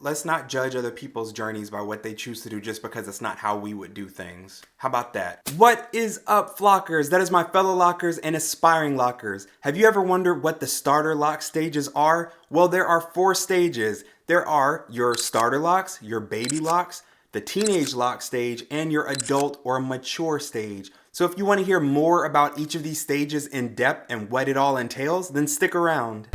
let's not judge other people's journeys by what they choose to do just because it's not how we would do things. How about that? What is up, flockers? That is my fellow lockers and aspiring lockers. Have you ever wondered what the starter lock stages are? Well, there are 4 stages. There are your starter locks, your baby locks, the teenage lock stage, and your adult or mature stage. So if you want to hear more about each of these stages in depth and what it all entails, then stick around.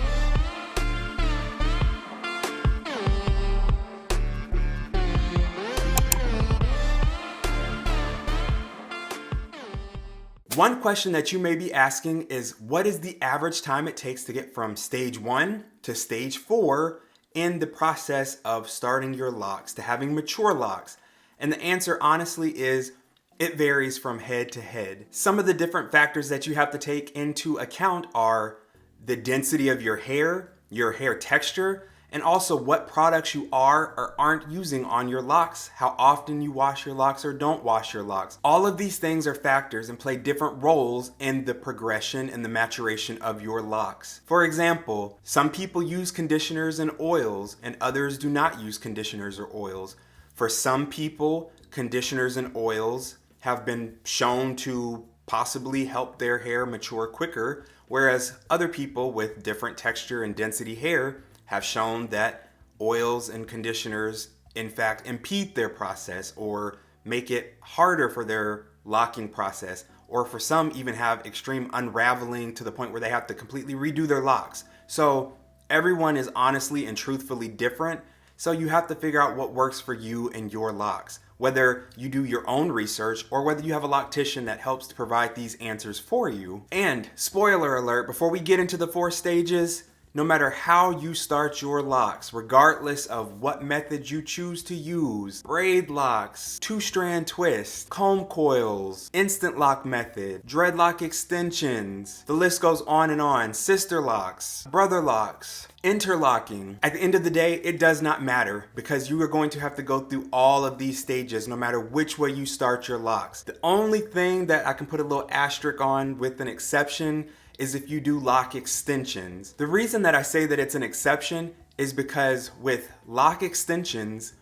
One question that you may be asking is, what is the average time it takes to get from stage 1 to stage 4 in the process of starting your locks to having mature locks? And the answer honestly is, it varies from head to head. Some of the different factors that you have to take into account are the density of your hair texture, and also what products you are or aren't using on your locks, how often you wash your locks or don't wash your locks. All of these things are factors and play different roles in the progression and the maturation of your locks. For example, some people use conditioners and oils and others do not use conditioners or oils. For some people, conditioners and oils have been shown to possibly help their hair mature quicker, whereas other people with different texture and density hair have shown that oils and conditioners in fact impede their process or make it harder for their locking process, or for some even have extreme unraveling to the point where they have to completely redo their locks. So everyone is honestly and truthfully different, so you have to figure out what works for you and your locks, whether you do your own research or whether you have a loctician that helps to provide these answers for you. And spoiler alert, before we get into the 4 stages, no matter how you start your locks, regardless of what method you choose to use, braid locks, 2-strand twist, comb coils, instant lock method, dreadlock extensions, the list goes on, sister locks, brother locks, interlocking. At the end of the day, it does not matter because you are going to have to go through all of these stages no matter which way you start your locks. The only thing that I can put a little asterisk on with an exception is if you do lock extensions. The reason that I say that it's an exception is because with lock extensions,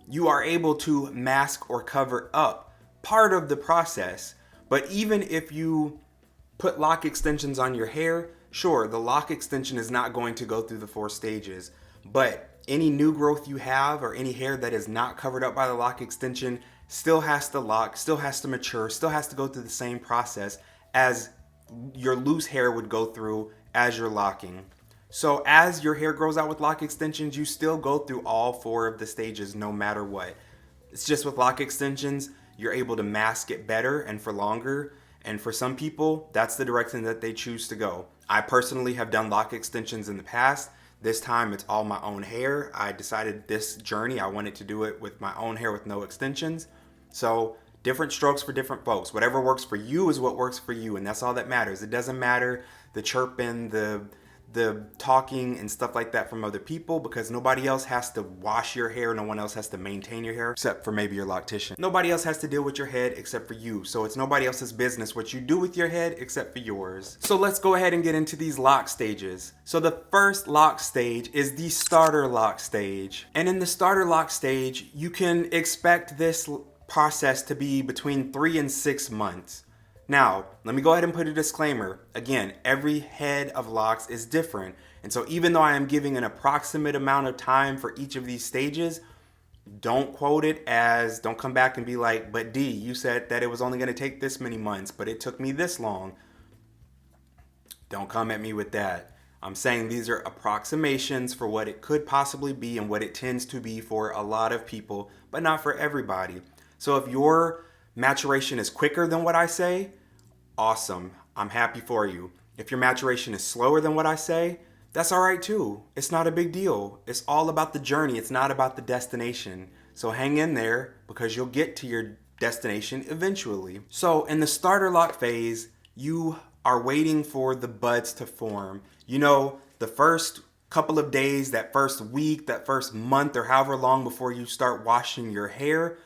you are able to mask or cover up part of the process. But even if you put lock extensions on your hair, sure, the lock extension is not going to go through the 4 stages, but any new growth you have or any hair that is not covered up by the lock extension still has to lock, still has to mature, still has to go through the same process as your loose hair would go through as you're locking. So as your hair grows out with lock extensions, you still go through all 4 of the stages no matter what. It's just with lock extensions, you're able to mask it better and for longer. And for some people, that's the direction that they choose to go. I personally have done lock extensions in the past. This time it's all my own hair. I decided this journey, I wanted to do it with my own hair with no extensions. So different strokes for different folks. Whatever works for you is what works for you, and that's all that matters. It doesn't matter the chirping, the talking and stuff like that from other people, because nobody else has to wash your hair. No one else has to maintain your hair except for maybe your loctician. Nobody else has to deal with your head except for you. So it's nobody else's business what you do with your head except for yours. So let's go ahead and get into these lock stages. So the first lock stage is the starter lock stage. And in the starter lock stage, you can expect this process to be between 3 and 6 months. Now, let me go ahead and put a disclaimer. Again, every head of locks is different. And so even though I am giving an approximate amount of time for each of these stages, don't quote it as, don't come back and be like, but D, you said that it was only going to take this many months, but it took me this long. Don't come at me with that. I'm saying these are approximations for what it could possibly be and what it tends to be for a lot of people, but not for everybody. So if your maturation is quicker than what I say, awesome. I'm happy for you. If your maturation is slower than what I say, that's all right too. It's not a big deal. It's all about the journey. It's not about the destination. So hang in there because you'll get to your destination eventually. So in the starter lock phase, you are waiting for the buds to form. You know, the first couple of days, that first week, that first month, or however long before you start washing your hair,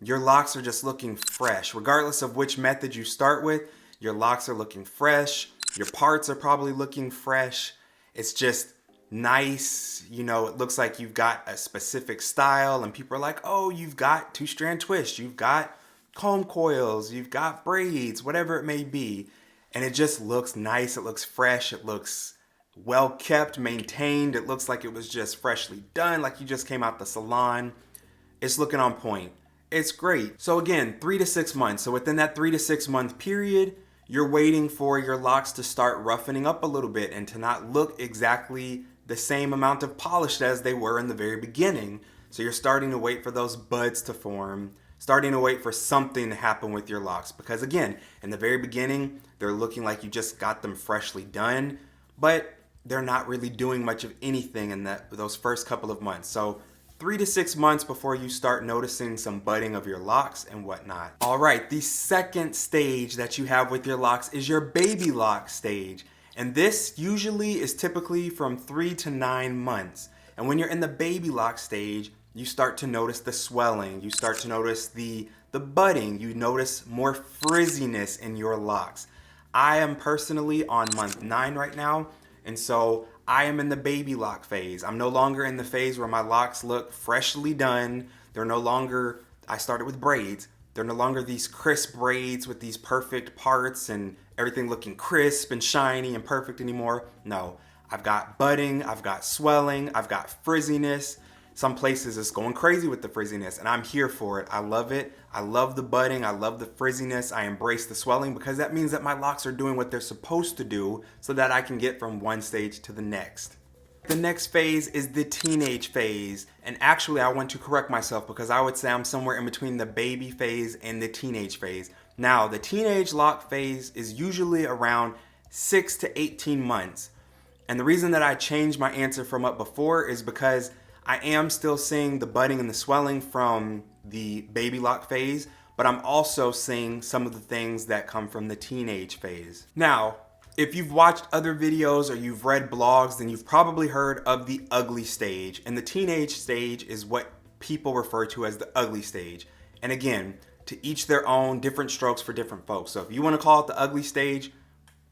your locks are just looking fresh. Regardless of which method you start with, your locks are looking fresh. Your parts are probably looking fresh. It's just nice. You know, it looks like you've got a specific style, and people are like, oh, you've got 2-strand twists, you've got comb coils, you've got braids, whatever it may be. And it just looks nice. It looks fresh. It looks well kept, maintained. It looks like it was just freshly done, like you just came out the salon. It's looking on point. It's great. So again, 3 to 6 months. So within that 3 to 6 month period, you're waiting for your locks to start roughening up a little bit and to not look exactly the same amount of polished as they were in the very beginning. So you're starting to wait for those buds to form, starting to wait for something to happen with your locks. Because again, in the very beginning, they're looking like you just got them freshly done, but they're not really doing much of anything in those first couple of months. So 3 to 6 months before you start noticing some budding of your locks and whatnot. All right, the second stage that you have with your locks is your baby lock stage. And this usually is typically from 3 to 9 months. And when you're in the baby lock stage, you start to notice the swelling. You start to notice the budding. You notice more frizziness in your locks. I am personally on month 9 right now. And so I am in the baby lock phase. I'm no longer in the phase where my locks look freshly done. They're no longer, I started with braids. They're no longer these crisp braids with these perfect parts and everything looking crisp and shiny and perfect anymore. No, I've got budding, I've got swelling, I've got frizziness. Some places it's going crazy with the frizziness, and I'm here for it. I love it. I love the budding. I love the frizziness. I embrace the swelling because that means that my locks are doing what they're supposed to do so that I can get from one stage to the next. The next phase is the teenage phase. And actually, I want to correct myself because I would say I'm somewhere in between the baby phase and the teenage phase. Now, the teenage lock phase is usually around 6 to 18 months. And the reason that I changed my answer from up before is because I am still seeing the budding and the swelling from the baby lock phase, but I'm also seeing some of the things that come from the teenage phase. Now, if you've watched other videos or you've read blogs, then you've probably heard of the ugly stage. And the teenage stage is what people refer to as the ugly stage. And again, to each their own, different strokes for different folks. So if you want to call it the ugly stage,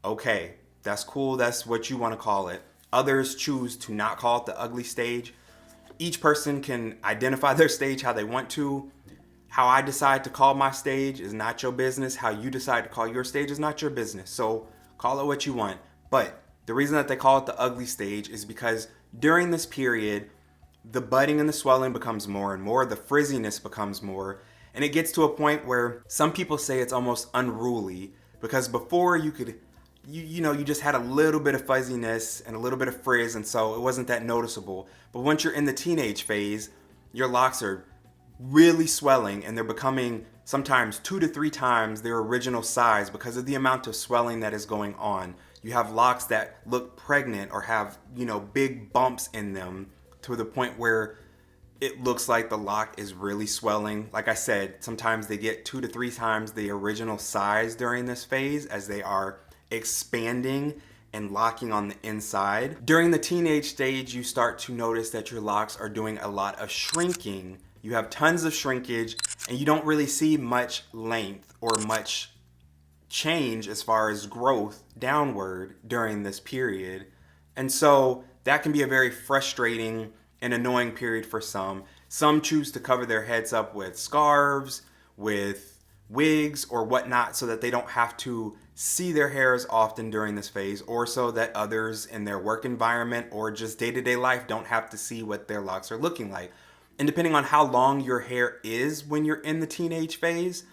okay, that's cool. That's what you want to call it. Others choose to not call it the ugly stage. Each person can identify their stage how they want to. How I decide to call my stage is not your business. How you decide to call your stage is not your business. So call it what you want. But the reason that they call it the ugly stage is because during this period, the budding and the swelling becomes more and more. The frizziness becomes more. And it gets to a point where some people say it's almost unruly because before you could, you just had a little bit of fuzziness and a little bit of frizz, and so it wasn't that noticeable. But once you're in the teenage phase, your locks are really swelling and they're becoming sometimes 2 to 3 times their original size because of the amount of swelling that is going on. You have locks that look pregnant or have, big bumps in them to the point where it looks like the lock is really swelling. Like I said, sometimes they get 2 to 3 times the original size during this phase as they are expanding and locking on the inside. During the teenage stage, you start to notice that your locks are doing a lot of shrinking. You have tons of shrinkage and you don't really see much length or much change as far as growth downward during this period. And so that can be a very frustrating and annoying period for some. Some choose to cover their heads up with scarves, with wigs or whatnot so that they don't have to see their hairs often during this phase, or so that others in their work environment or just day-to-day life don't have to see what their locks are looking like. And depending on how long your hair is when you're in the teenage phase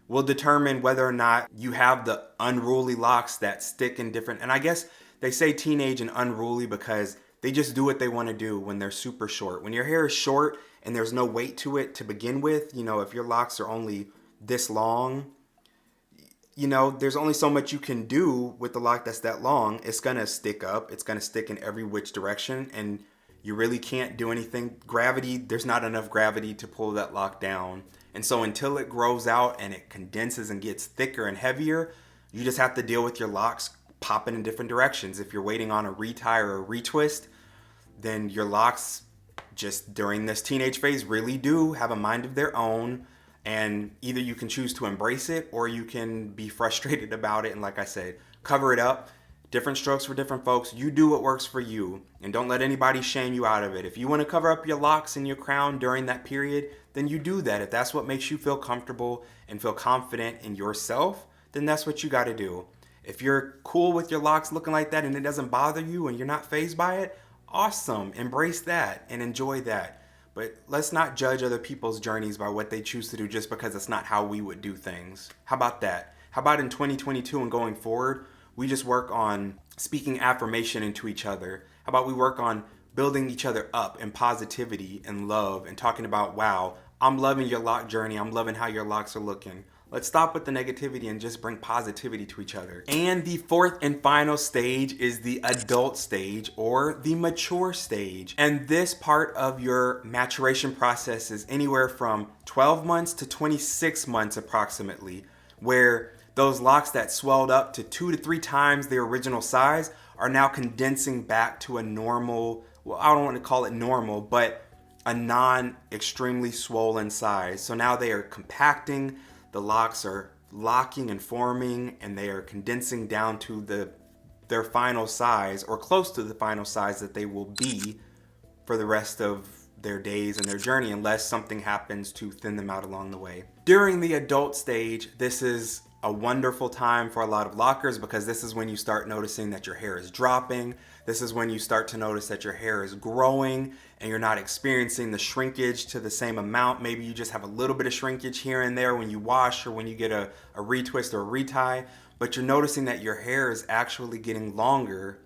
will determine whether or not you have the unruly locks that stick in different, and I guess they say teenage and unruly because they just do what they want to do when they're super short. When your hair is short and there's no weight to it to begin with, if your locks are only this long, there's only so much you can do with the lock that's that long. It's going to stick up. It's going to stick in every which direction. And you really can't do anything. There's not enough gravity to pull that lock down. And so until it grows out and it condenses and gets thicker and heavier, you just have to deal with your locks popping in different directions. If you're waiting on a retie or a retwist, then your locks just during this teenage phase really do have a mind of their own. And either you can choose to embrace it or you can be frustrated about it. And like I said, cover it up, Different strokes for different folks. You do what works for you, and don't let anybody shame you out of it. If you want to cover up your locks and your crown during that period, then you do that. If that's what makes you feel comfortable and feel confident in yourself, then that's what you got to do. If you're cool with your locks looking like that and it doesn't bother you and you're not fazed by it, awesome. Embrace that and enjoy that. But let's not judge other people's journeys by what they choose to do just because it's not how we would do things. How about that? How about in 2022 and going forward, we just work on speaking affirmation into each other? How about we work on building each other up in positivity and love and talking about, wow, I'm loving your lock journey. I'm loving how your locks are looking. Let's stop with the negativity and just bring positivity to each other. And the fourth and final stage is the adult stage or the mature stage. And this part of your maturation process is anywhere from 12 months to 26 months approximately, where those locks that swelled up to 2 to 3 times their original size are now condensing back to a normal, well, I don't want to call it normal, but a non-extremely swollen size. So now they are compacting. The locks are locking and forming, and they are condensing down to their final size or close to the final size that they will be for the rest of their days and their journey, unless something happens to thin them out along the way. During the adult stage, this is a wonderful time for a lot of lockers because this is when you start noticing that your hair is dropping. This is when you start to notice that your hair is growing and you're not experiencing the shrinkage to the same amount. Maybe you just have a little bit of shrinkage here and there when you wash or when you get a retwist or a retie, but you're noticing that your hair is actually getting longer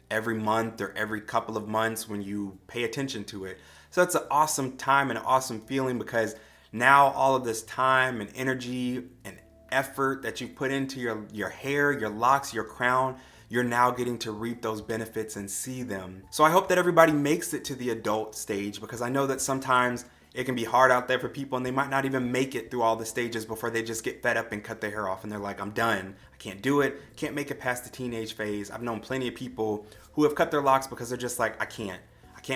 every month or every couple of months when you pay attention to it. So it's an awesome time and an awesome feeling because now all of this time and energy and effort that you put into your hair, your locks, your crown, you're now getting to reap those benefits and see them. So I hope that everybody makes it to the adult stage because I know that sometimes it can be hard out there for people and they might not even make it through all the stages before they just get fed up and cut their hair off and they're like, I'm done. I can't do it. Can't make it past the teenage phase. I've known plenty of people who have cut their locks because they're just like, I can't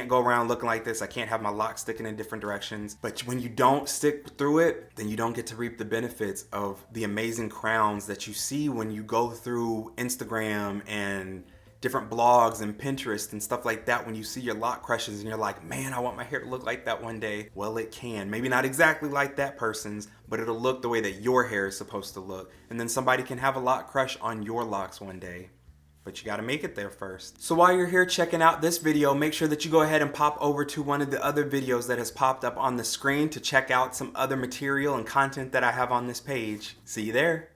go around looking like this. I can't have my locks sticking in different directions. But when you don't stick through it, then you don't get to reap the benefits of the amazing crowns that you see when you go through Instagram and different blogs and Pinterest and stuff like that. When you see your lock crushes and you're like, man, I want my hair to look like that one day. Well, it can. Maybe not exactly like that person's, but it'll look the way that your hair is supposed to look. And then somebody can have a lock crush on your locks one day. But you got to make it there first. So while you're here checking out this video, make sure that you go ahead and pop over to one of the other videos that has popped up on the screen to check out some other material and content that I have on this page. See you there.